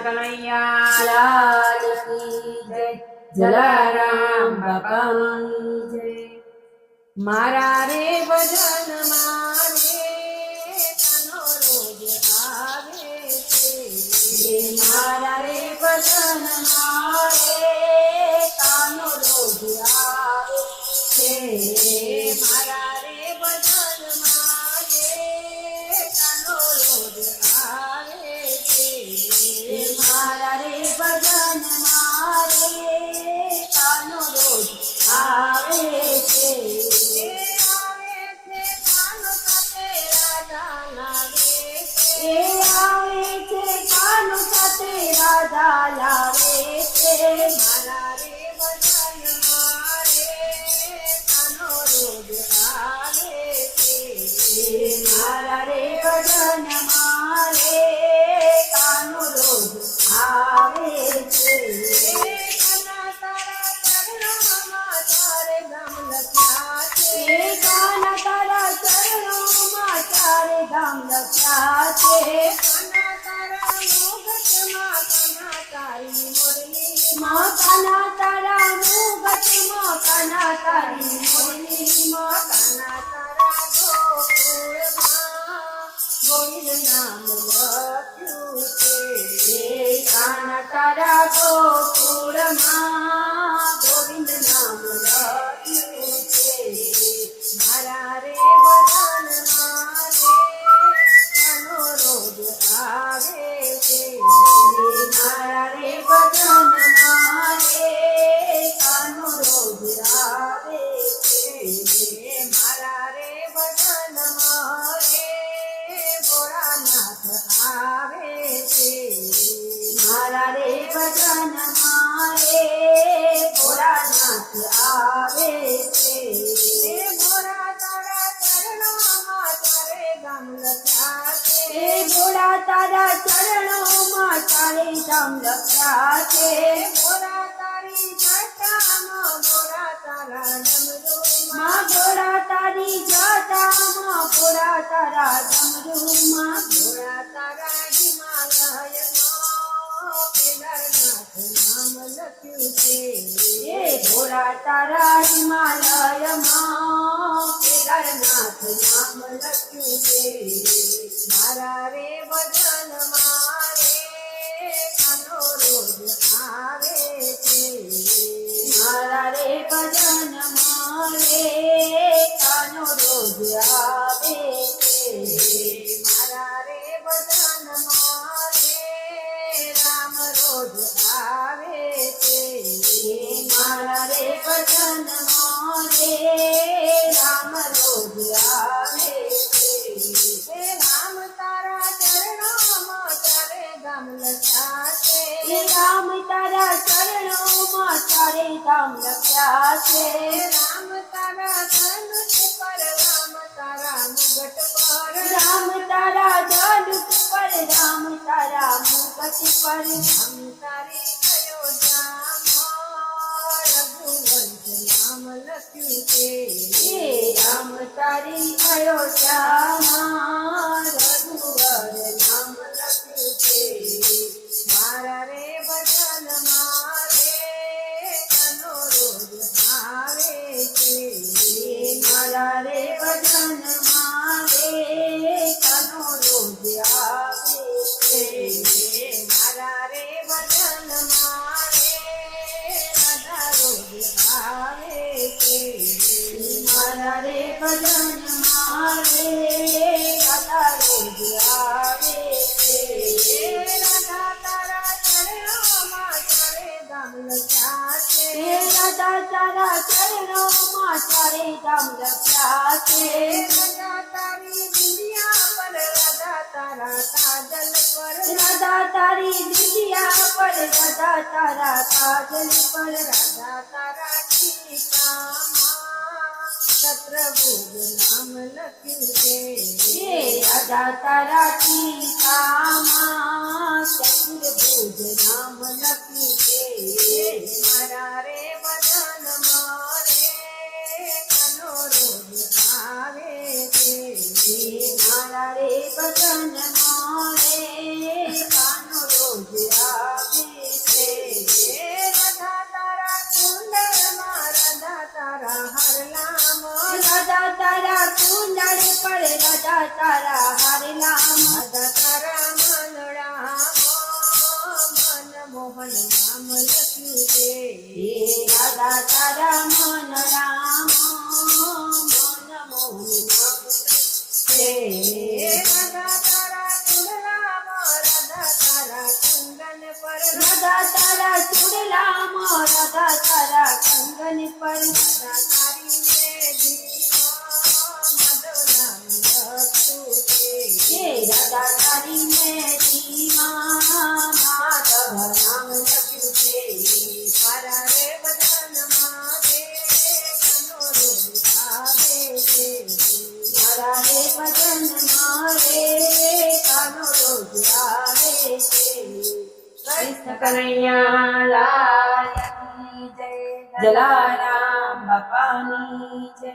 કનૈયા લાલ કી જય, જલારામ બાપાની જય। મારા રે ભજન મારે તનો રોજ આવે છે, મારા રે ભજન મારે તનો રોજ આવે છે, મારા રે ભજન મારે તનો રોજ આવે છે, મારા રે ભજન મારે તનો રોજ આવે છે। રાધા લાવે છે, મારા રે ભજન મારે તનો રોજ આવે છે, મારા રે ભજન મારે તનો રોજ આવે છે। કાના તારા ચરણોમાં તારે ગામ લખ્યા છે, કાના તારા ચરણોમાં તારે ગામ લખ્યા છે, કાના તારા મુગટમાં કાના તારી મુરલીમાં, કાના તારા મુગટમાં કાના તારી મુરલીમાં, કાના તારા ગોકુળમાં ગોવિંદ નામ લખ્યું છે, કાના તારા ગોકુળમાં ગોવિંદ નામ લખ્યું છે, મારા રે ભજન મારે તનો રોજ આવે છે, મારા રે ભજન મારે તનો રોજ આવે છે, મારા રે ભજન મારે ભોળાનાથ આવે છે, મારા રે ભજન મારે ભોળાનાથ આવે છે। ભોળા તારા ચરણોમાં તારે ગામ લખ્યા છે, ભોળા તારા ચરણોમાં તારે ગામ લખ્યા છે, ભોળા તારી જટામાં ભોળા તારા ડમરૂમાં, ભોળા તારી જટામાં ભોળા તારા ડમરૂમાં, ભોળા તારા હિમાલયમાં કેદારનાથ નામ લખ્યું છે, ભોળા તારા હિમાલયમાં કેદારનાથ નામ લખ્યું છે, મારા રે ભજન મારે તનો રોજ આવે છે, મારા રે ભજન મારે તનો રોજ આવે છે, મારા રે ભજન મારે રામ રોજ આવે છે, મારા રે ભજન મારે રામ રોજ આવે છે, રામ તારા ચરણોમાં તારે ગામ લખ્યા છે, રામ તારા ચરણોમાં તારે ગામ લખ્યા છે, રામ તારા ધનુષ પર રામ તારા મુગટ પર, રામ તારા ધનુષ પર રામ તારા મુગટ પર, રામ તારી અયોધ્યામાં રઘુવંશ નામ લખ્યું છે, રામ તારી અયોધ્યામાં રઘુવર નામ લખ્યું છે, મારા રે ભજન મારે તનો રોજ આવે છે, મારા રે ભજન મારે તનો રોજ આવે છે, મારા રે ભજન મારે રાધા રોજ આવે છે, મારા રે ભજન મારે રાધા રોજ આવે છે, રાધા તારા ચરણોમાં તારે ગામ લખ્યા છે, રાધા તારા ચરણોમાં તારે ગામ લખ્યા છે, રાધા તારી બિંદિયા પર રાધા તારા કાજલ પર, રાધા તારી બિંદિયા પર રાધા તારા કાજલ પર, રાધા તારા ટીકામાં છત્રભુજ નામ લખ્યું છે, રાધા તારા ટીકામાં છત્રભુજ નામ લખ્યું છે, મારા રે ભજન મારે તનો રોજ આવે છે, મારા રે ભજન મારે તનો રોજ આવે તારા હારેલામાં રાધા તારા મનડામાં મન મોહન નામ લખ્યું છે હે રાધા તારા મનડામાં મન મોહન નામ હે રાધા તારા ચૂડલામાં રાધા તારા કંગન પર રાધા તારા ચૂડલામાં રાધા તારા કંગન પર રાધા તારી મેઘીમાં મધુ નામ લખ્યું છે હે રાધા તારી મેઘીમાં માધવ નામ લખ્યું છે મારા રે બદનમાં રે કનો રોજ આવે છે મારા રે ભજનમાં રે કાનો રોજ આવે છે કૃષ્ણ કનૈયા લાલ કી જય જલારામ બાપાની જય